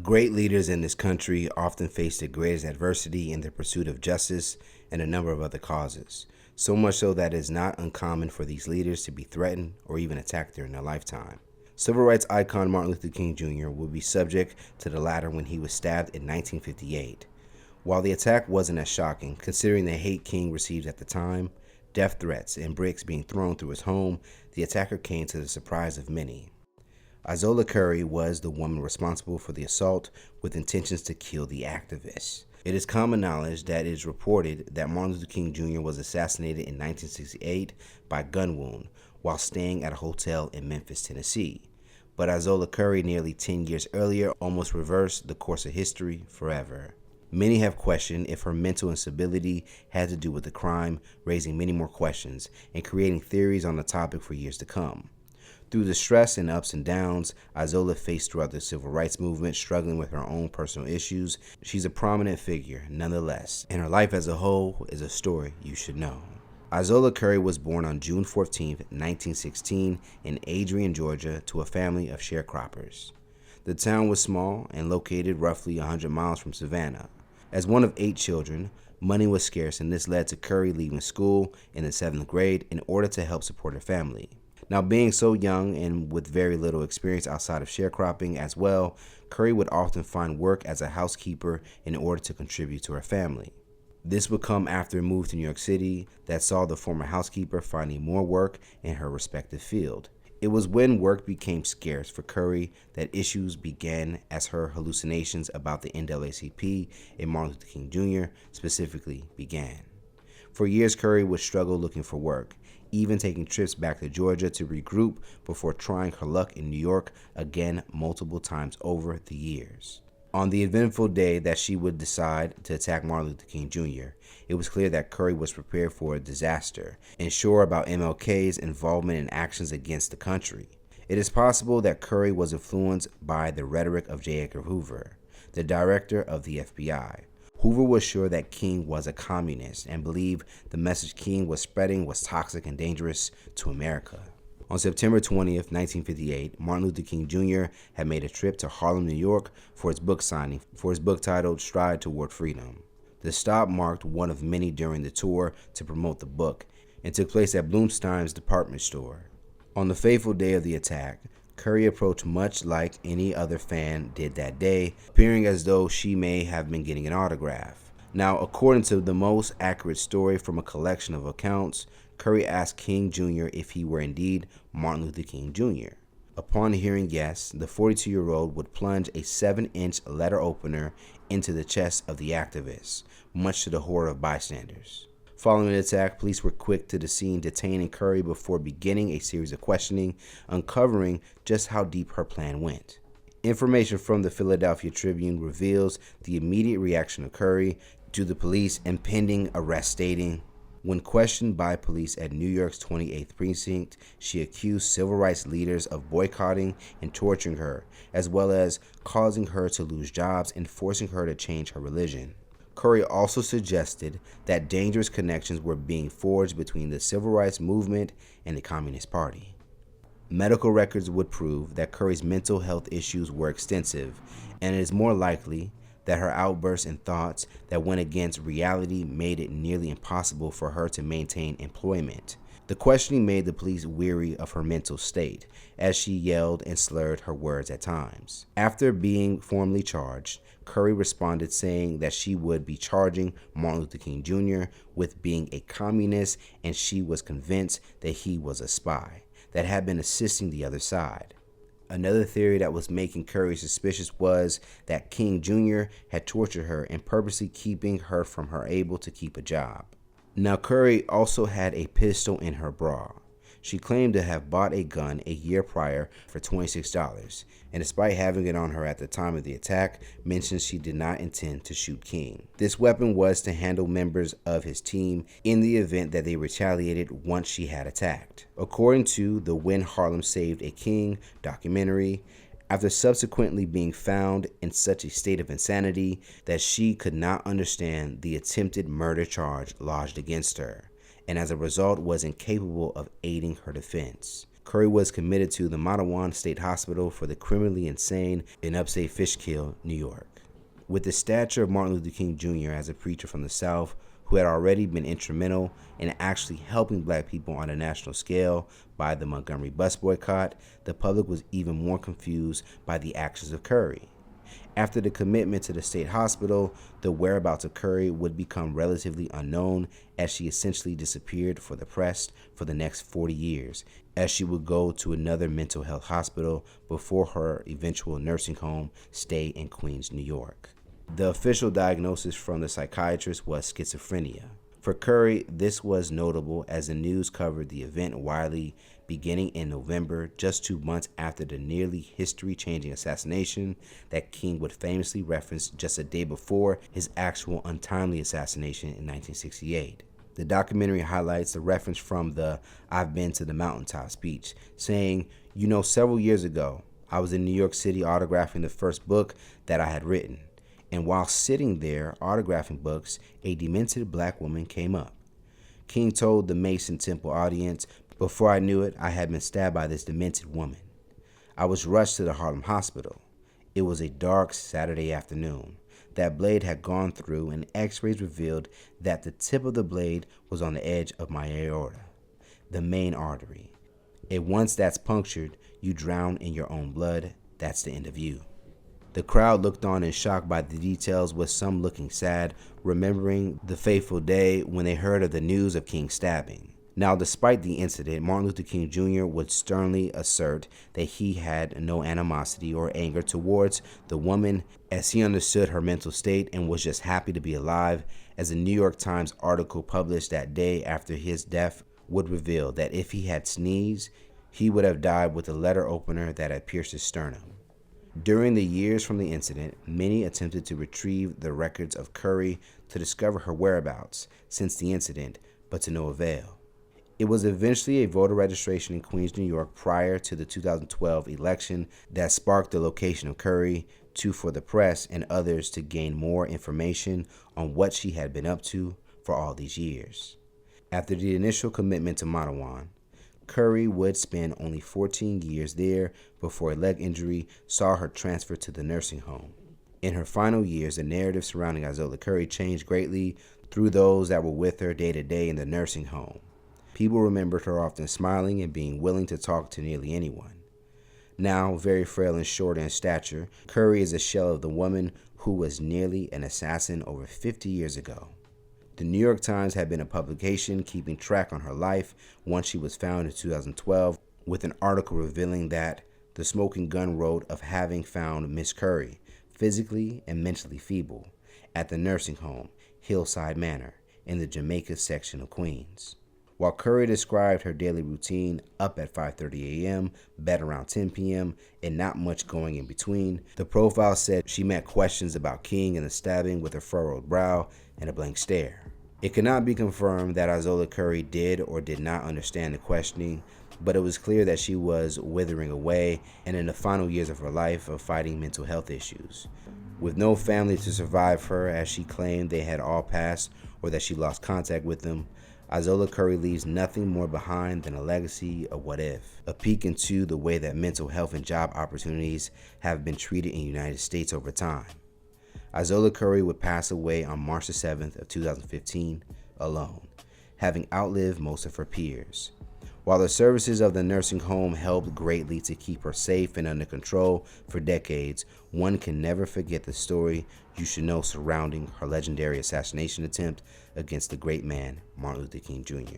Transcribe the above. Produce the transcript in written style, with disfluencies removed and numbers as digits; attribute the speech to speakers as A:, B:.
A: Great leaders in this country often face the greatest adversity in their pursuit of justice and a number of other causes, so much so that it is not uncommon for these leaders to be threatened or even attacked during their lifetime. Civil rights icon Martin Luther King Jr. will be subject to the latter when he was stabbed in 1958. While the attack wasn't as shocking, considering the hate King received at the time, death threats and bricks being thrown through his home, the attacker came to the surprise of many. Izola Curry was the woman responsible for the assault with intentions to kill the activist. It is common knowledge that it is reported that Martin Luther King Jr. was assassinated in 1968 by gun wound while staying at a hotel in Memphis, Tennessee. But Izola Curry nearly 10 years earlier almost reversed the course of history forever. Many have questioned if her mental instability had to do with the crime, raising many more questions and creating theories on the topic for years to come. Through the stress and ups and downs Izola faced throughout the civil rights movement, struggling with her own personal issues, she's a prominent figure nonetheless, and her life as a whole is a story you should know. Izola Curry was born on June 14, 1916 in Adrian, Georgia, to a family of sharecroppers. The town was small and located roughly 100 miles from Savannah. As one of 8 children, money was scarce, and this led to Curry leaving school in the 7th grade in order to help support her family. Now, being so young and with very little experience outside of sharecropping as well, Curry would often find work as a housekeeper in order to contribute to her family. This would come after a move to New York City that saw the former housekeeper finding more work in her respective field. It was when work became scarce for Curry that issues began, as her hallucinations about the NAACP and Martin Luther King Jr. specifically began. For years, Curry would struggle looking for work, even taking trips back to Georgia to regroup before trying her luck in New York again multiple times over the years. On the eventful day that she would decide to attack Martin Luther King Jr., it was clear that Curry was prepared for a disaster and sure about MLK's involvement in actions against the country. It is possible that Curry was influenced by the rhetoric of J. Edgar Hoover, the director of the FBI. Hoover was sure that King was a communist and believed the message King was spreading was toxic and dangerous to America. On September 20th, 1958, Martin Luther King Jr. had made a trip to Harlem, New York for his book signing for his book titled Stride Toward Freedom. The stop marked one of many during the tour to promote the book and took place at Bloomstein's department store. On the fateful day of the attack, Curry approached much like any other fan did that day, appearing as though she may have been getting an autograph. Now, according to the most accurate story from a collection of accounts, Curry asked King Jr. if he were indeed Martin Luther King Jr. Upon hearing yes, the 42-year-old would plunge a 7-inch letter opener into the chest of the activist, much to the horror of bystanders. Following the attack, police were quick to the scene, detaining Curry before beginning a series of questioning, uncovering just how deep her plan went. Information from the Philadelphia Tribune reveals the immediate reaction of Curry to the police impending arrest, stating, "When questioned by police at New York's 28th Precinct, she accused civil rights leaders of boycotting and torturing her, as well as causing her to lose jobs and forcing her to change her religion." Curry also suggested that dangerous connections were being forged between the civil rights movement and the Communist Party. Medical records would prove that Curry's mental health issues were extensive, and it is more likely that her outbursts and thoughts that went against reality made it nearly impossible for her to maintain employment. The questioning made the police weary of her mental state, as she yelled and slurred her words at times. After being formally charged, Curry responded saying that she would be charging Martin Luther King Jr. with being a communist, and she was convinced that he was a spy that had been assisting the other side. Another theory that was making Curry suspicious was that King Jr. had tortured her and purposely keeping her from her able to keep a job. Now, Curry also had a pistol in her bra. She claimed to have bought a gun a year prior for $26, and despite having it on her at the time of the attack, mentioned she did not intend to shoot King. This weapon was to handle members of his team in the event that they retaliated once she had attacked. According to the When Harlem Saved a King documentary, after subsequently being found in such a state of insanity that she could not understand the attempted murder charge lodged against her, and as a result was incapable of aiding her defense. Curry was committed to the Mattawan State Hospital for the criminally insane in upstate Fishkill, New York. With the stature of Martin Luther King Jr. as a preacher from the South who had already been instrumental in actually helping black people on a national scale by the Montgomery bus boycott, the public was even more confused by the actions of Curry. After the commitment to the state hospital, the whereabouts of Curry would become relatively unknown as she essentially disappeared for the press for the next 40 years, as she would go to another mental health hospital before her eventual nursing home stay in Queens, New York. The official diagnosis from the psychiatrist was schizophrenia. For Curry, this was notable as the news covered the event widely beginning in November, just 2 months after the nearly history-changing assassination that King would famously reference just a day before his actual untimely assassination in 1968. The documentary highlights the reference from the "I've been to the mountaintop" speech, saying, several years ago, I was in New York City autographing the first book that I had written. And while sitting there autographing books, a demented black woman came up. King told the Mason Temple audience, before I knew it, I had been stabbed by this demented woman. I was rushed to the Harlem hospital. It was a dark Saturday afternoon. That blade had gone through, and x-rays revealed that the tip of the blade was on the edge of my aorta, the main artery. And once that's punctured, you drown in your own blood. That's the end of you. The crowd looked on in shock by the details, with some looking sad, remembering the fateful day when they heard of the news of King's stabbing. Now, despite the incident, Martin Luther King Jr. would sternly assert that he had no animosity or anger towards the woman, as he understood her mental state and was just happy to be alive, as a New York Times article published that day after his death would reveal that if he had sneezed, he would have died with a letter opener that had pierced his sternum. During the years from the incident, many attempted to retrieve the records of Curry to discover her whereabouts since the incident, but to no avail. It was eventually a voter registration in Queens, New York prior to the 2012 election that sparked the location of Curry for the press and others to gain more information on what she had been up to for all these years. After the initial commitment to Mattawan, Curry would spend only 14 years there before a leg injury saw her transferred to the nursing home. In her final years, the narrative surrounding Izola Curry changed greatly through those that were with her day to day in the nursing home. People remembered her often smiling and being willing to talk to nearly anyone. Now, very frail and short in stature, Curry is a shell of the woman who was nearly an assassin over 50 years ago. The New York Times had been a publication keeping track on her life once she was found in 2012, with an article revealing that the Smoking Gun wrote of having found Miss Curry, physically and mentally feeble, at the nursing home, Hillside Manor, in the Jamaica section of Queens. While Curry described her daily routine, up at 5:30 a.m., bed around 10 p.m., and not much going in between, the profile said she met questions about King and the stabbing with a furrowed brow and a blank stare. It could not be confirmed that Izola Curry did or did not understand the questioning, but it was clear that she was withering away and in the final years of her life of fighting mental health issues. With no family to survive her, as she claimed they had all passed or that she lost contact with them, Izola Curry leaves nothing more behind than a legacy of what if, a peek into the way that mental health and job opportunities have been treated in the United States over time. Izola Curry would pass away on March 7th of 2015 alone, having outlived most of her peers. While the services of the nursing home helped greatly to keep her safe and under control for decades, one can never forget the story you should know surrounding her legendary assassination attempt against the great man, Martin Luther King Jr.